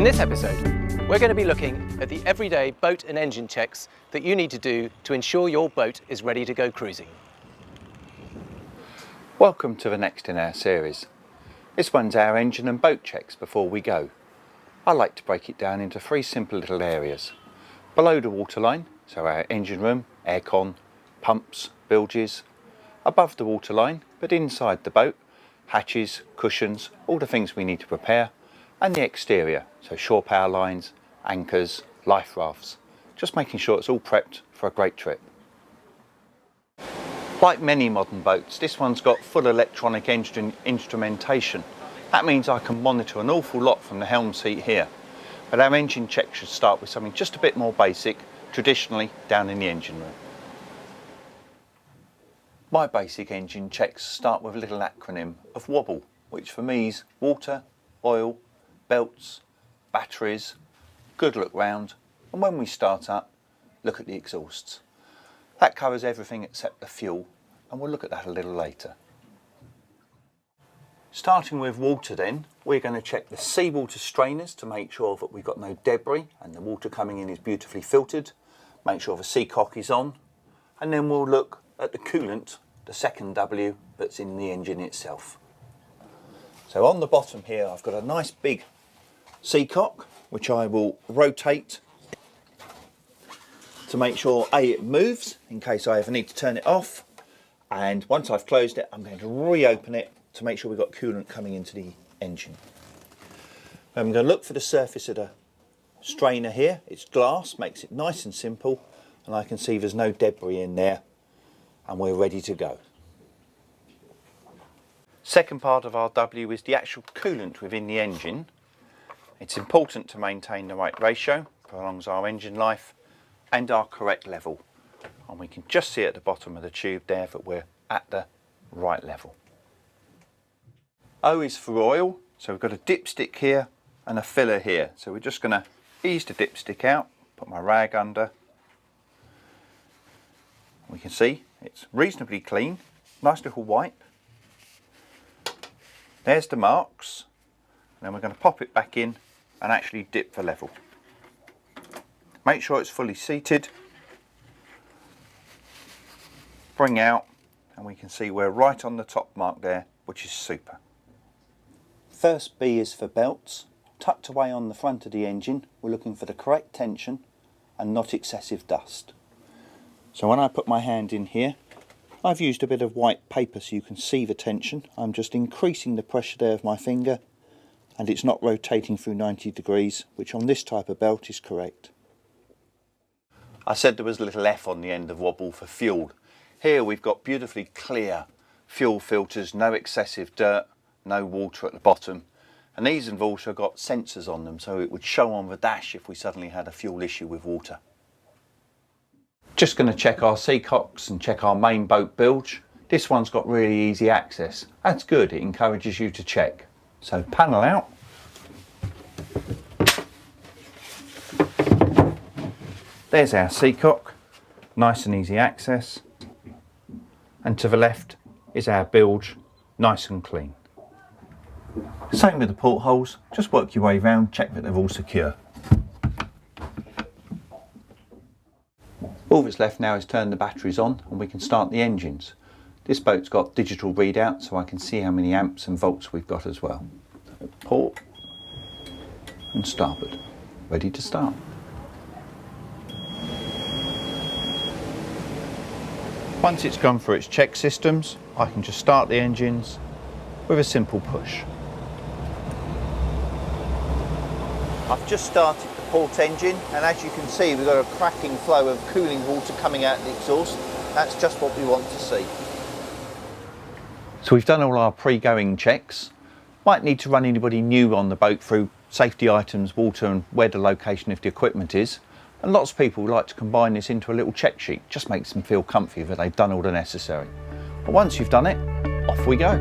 In this episode, we're going to be looking at the everyday boat and engine checks that you need to do to ensure your boat is ready to go cruising. Welcome to the next in our series. This one's our engine and boat checks before we go. I like to break it down into three simple little areas. Below the waterline, so our engine room, aircon, pumps, bilges. Above the waterline, but inside the boat, hatches, cushions, all the things we need to prepare. And the exterior, so shore power lines, anchors, life rafts. Just making sure it's all prepped for a great trip. Like many modern boats, this one's got full electronic instrumentation. That means I can monitor an awful lot from the helm seat here. But our engine check should start with something just a bit more basic, traditionally down in the engine room. My basic engine checks start with a little acronym of WOBBLE, which for me is water, oil, belts, batteries, good look round, and when we start up, look at the exhausts. That covers everything except the fuel, and we'll look at that a little later. Starting with water then, we're going to check the seawater strainers to make sure that we've got no debris and the water coming in is beautifully filtered. Make sure the seacock is on, and then we'll look at the coolant, the second W that's in the engine itself. So on the bottom here I've got a nice big seacock which I will rotate to make sure it moves in case I ever need to turn it off, and once I've closed it I'm going to reopen it to make sure we've got coolant coming into the engine. I'm going to look for the surface of the strainer here. It's glass, makes it nice and simple, and I can see there's no debris in there and we're ready to go. Second part of our W is the actual coolant within the engine. It's important to maintain the right ratio, prolongs our engine life and our correct level. And we can just see at the bottom of the tube there that we're at the right level. O is for oil, so we've got a dipstick here and a filler here. So we're just going to ease the dipstick out, put my rag under. We can see it's reasonably clean, nice little wipe. There's the marks, and then we're going to pop it back in and actually dip for level. Make sure it's fully seated. Bring out, and we can see we're right on the top mark there, which is super. First B is for belts. Tucked away on the front of the engine, we're looking for the correct tension and not excessive dust. So when I put my hand in here, I've used a bit of white paper so you can see the tension. I'm just increasing the pressure there of my finger, and it's not rotating through 90 degrees, which on this type of belt is correct. I said there was a little F on the end of WOBBLE for fuel. Here we've got beautifully clear fuel filters, no excessive dirt, no water at the bottom, and these have also got sensors on them so it would show on the dash if we suddenly had a fuel issue with water. Just going to check our seacocks and check our main boat bilge. This one's got really easy access. That's good, it encourages you to check. So panel out. There's our seacock, nice and easy access. And to the left is our bilge, nice and clean. Same with the portholes, just work your way round, check that they're all secure. All that's left now is turn the batteries on and we can start the engines. This boat's got digital readout so I can see how many amps and volts we've got as well. So port and starboard, ready to start. Once it's gone through its check systems, I can just start the engines with a simple push. I've just started the port engine, and as you can see we've got a cracking flow of cooling water coming out of the exhaust. That's just what we want to see. So we've done all our pre-going checks. Might need to run anybody new on the boat through safety items, water and where the location of the equipment is. And lots of people like to combine this into a little check sheet. Just makes them feel comfy that they've done all the necessary. But once you've done it, off we go.